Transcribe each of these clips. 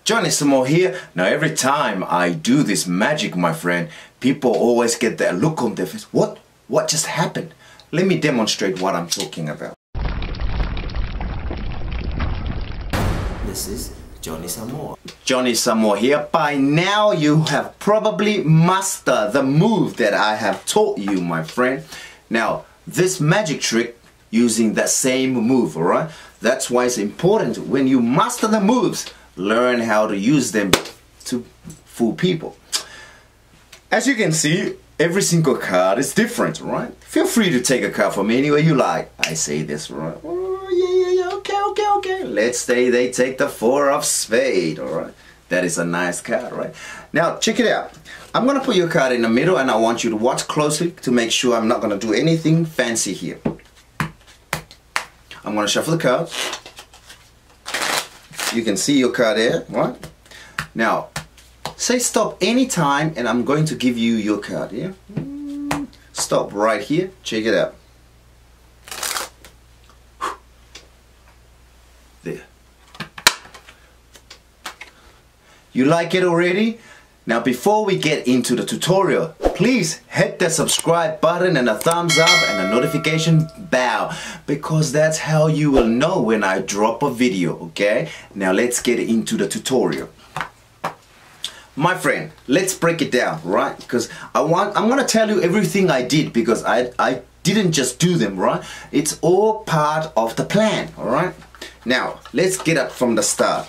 JOHNNYSAMOA here. Now every time I do this magic, my friend, people always get that look on their face. What just happened? Let me demonstrate what I'm talking about. This is JOHNNYSAMOA. JOHNNYSAMOA here. By now you have probably mastered the move that I have taught you, my friend. Now this magic trick using that same move, alright? That's why it's important when you master the moves, learn how to use them to fool people. As you can see, every single card is different, right? Feel free to take a card from anywhere you like. I say this, right? Oh, yeah, okay. Let's say they take the Four of Spades, alright? That is a nice card, right? Now, check it out. I'm going to put your card in the middle and I want you to watch closely to make sure I'm not going to do anything fancy here. I'm going to shuffle the cards. You can see your card there, right? Now, say stop anytime and I'm going to give you your card, yeah? Stop right here. Check it out. There. You like it already? Now before we get into the tutorial, please hit the subscribe button and a thumbs up and a notification bell, because that's how you will know when I drop a video, okay? Now let's get into the tutorial. My friend, let's break it down, right? Because I'm gonna tell you everything I did, because I didn't just do them, right? It's all part of the plan, alright? Now, let's get up from the start.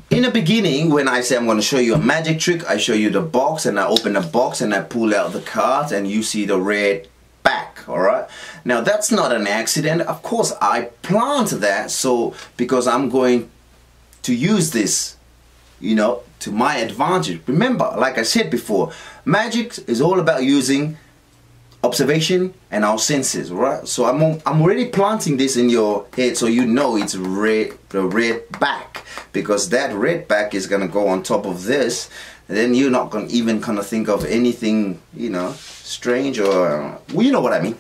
In the beginning, when I say I'm going to show you a magic trick, I show you the box and I open the box and I pull out the cards and you see the red back, alright? Now that's not an accident. Of course I planned that, so because I'm going to use this, you know, to my advantage. Remember, like I said before, magic is all about using observation and our senses, right? So I'm already planting this in your head so you know it's red, the red back, because that red back is gonna go on top of this, and then you're not gonna even kind of think of anything, you know, strange or well, you know what I mean.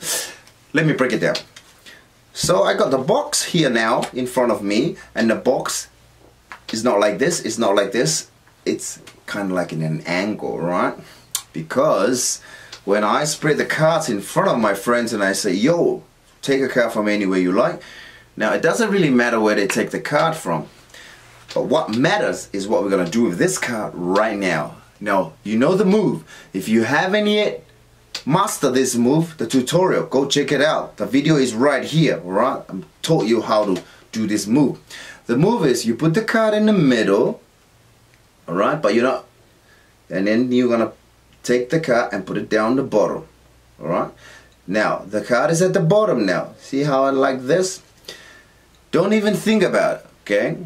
Let me break it down. So I got the box here now in front of me, and the box is not like this, it's not like this, it's kind of like in an angle, right? Because when I spread the cards in front of my friends and I say, yo, take a card from anywhere you like. Now it doesn't really matter where they take the card from, but what matters is what we're going to do with this card right now. Now, you know the move. If you haven't yet mastered this move, the tutorial, go check it out. The video is right here, alright? I taught you how to do this move. The move is you put the card in the middle, alright, but you're not, and then you're going to take the card and put it down the bottom, alright? Now, the card is at the bottom now. See how I like this? Don't even think about it, okay?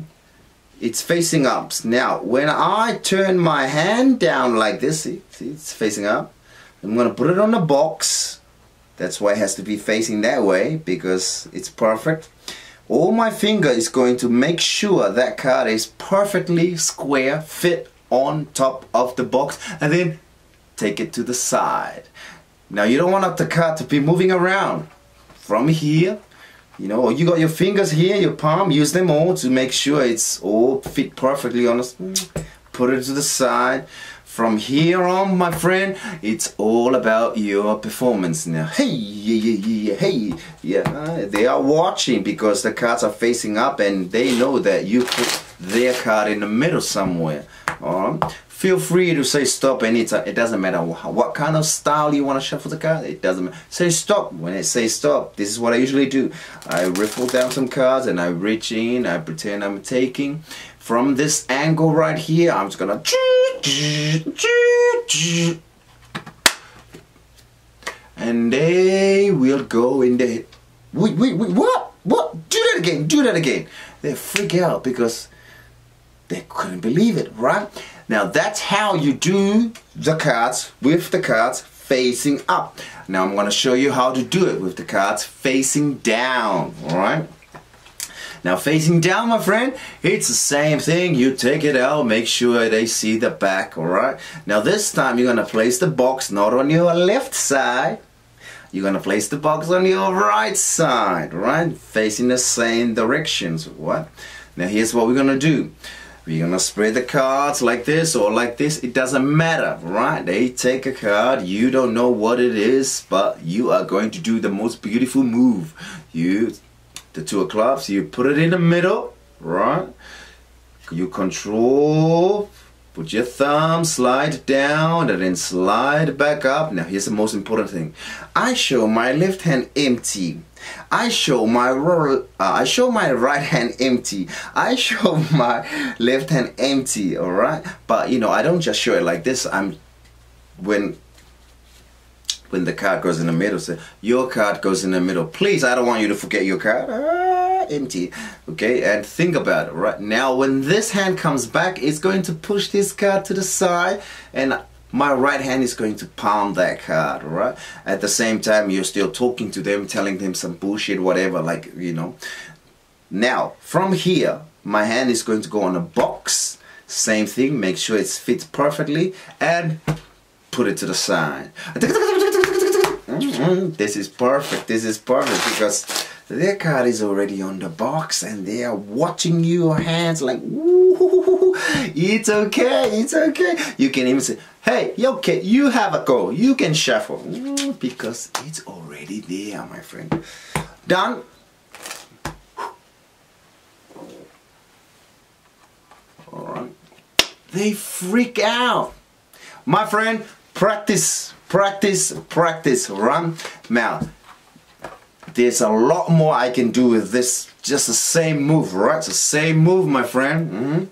It's facing up. Now, when I turn my hand down like this, see it's facing up. I'm going to put it on the box. That's why it has to be facing that way, because it's perfect. All my finger is going to make sure that card is perfectly square, fit on top of the box, and then take it to the side. Now you don't want the card to be moving around from here, you know, or you got your fingers here, your palm, use them all to make sure it's all fit perfectly on us. Put it to the side. From here on, my friend, it's all about your performance now. Hey, yeah, they are watching because the cards are facing up and they know that you put their card in the middle somewhere. Alright? Feel free to say stop anytime. It doesn't matter what kind of style you want to shuffle the card. It doesn't matter. Say stop. When I say stop, this is what I usually do. I riffle down some cards and I reach in. I pretend I'm taking. From this angle right here, I'm just gonna, and they will go in the. Wait, what? Do that again. They freak out because they couldn't believe it, right? Now that's how you do the cards with the cards facing up. Now I'm going to show you how to do it with the cards facing down, alright? Now facing down, my friend, it's the same thing. You take it out, make sure they see the back, alright? Now this time you're going to place the box not on your left side. You're going to place the box on your right side, right? Facing the same directions, what? Now here's what we're gonna do. We're gonna spread the cards like this or like this. It doesn't matter, right? They take a card, you don't know what it is, but you are going to do the most beautiful move. The 2 of clubs, you put it in the middle, right? You control, put your thumb, slide it down, and then slide it back up. Now here's the most important thing. I show my left hand empty. I show my right hand empty. I show my left hand empty, alright? But you know, I don't just show it like this. When the card goes in the middle, say your card goes in the middle. Please, I don't want you to forget your card. Empty. Okay, and think about it, right? Now when this hand comes back, it's going to push this card to the side, and my right hand is going to palm that card, right? At the same time, you're still talking to them, telling them some bullshit, whatever, like, you know. Now, from here, my hand is going to go on a box. Same thing, make sure it fits perfectly, and put it to the side. This is perfect. This is perfect because their card is already on the box and they are watching your hands like, ooh, it's okay, it's okay. You can even say, hey, okay, you have a go. You can shuffle because it's already there, my friend. Done. All right. They freak out, my friend. Practice, practice, practice. Run. Now, there's a lot more I can do with this. Just the same move, right? It's the same move, my friend.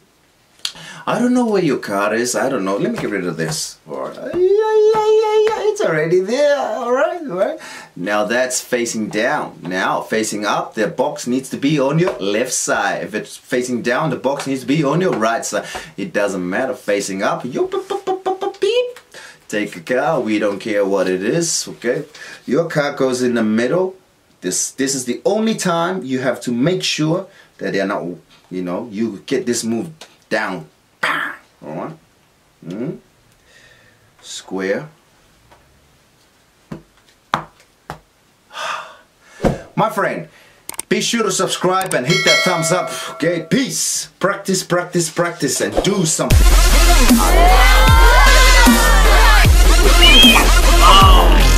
I don't know where your card is. I don't know. Let me get rid of this. All right. Yeah. It's already there. All right. All right. Now that's facing down. Now facing up, the box needs to be on your left side. If it's facing down, the box needs to be on your right side. It doesn't matter. Facing up, you beep. Take a card. We don't care what it is. Okay. Your card goes in the middle. This is the only time you have to make sure that they're not, you know, you get this move down. Alright? Square. My friend, be sure to subscribe and hit that thumbs up. Okay? Peace. Practice, practice, practice, and do something. Oh.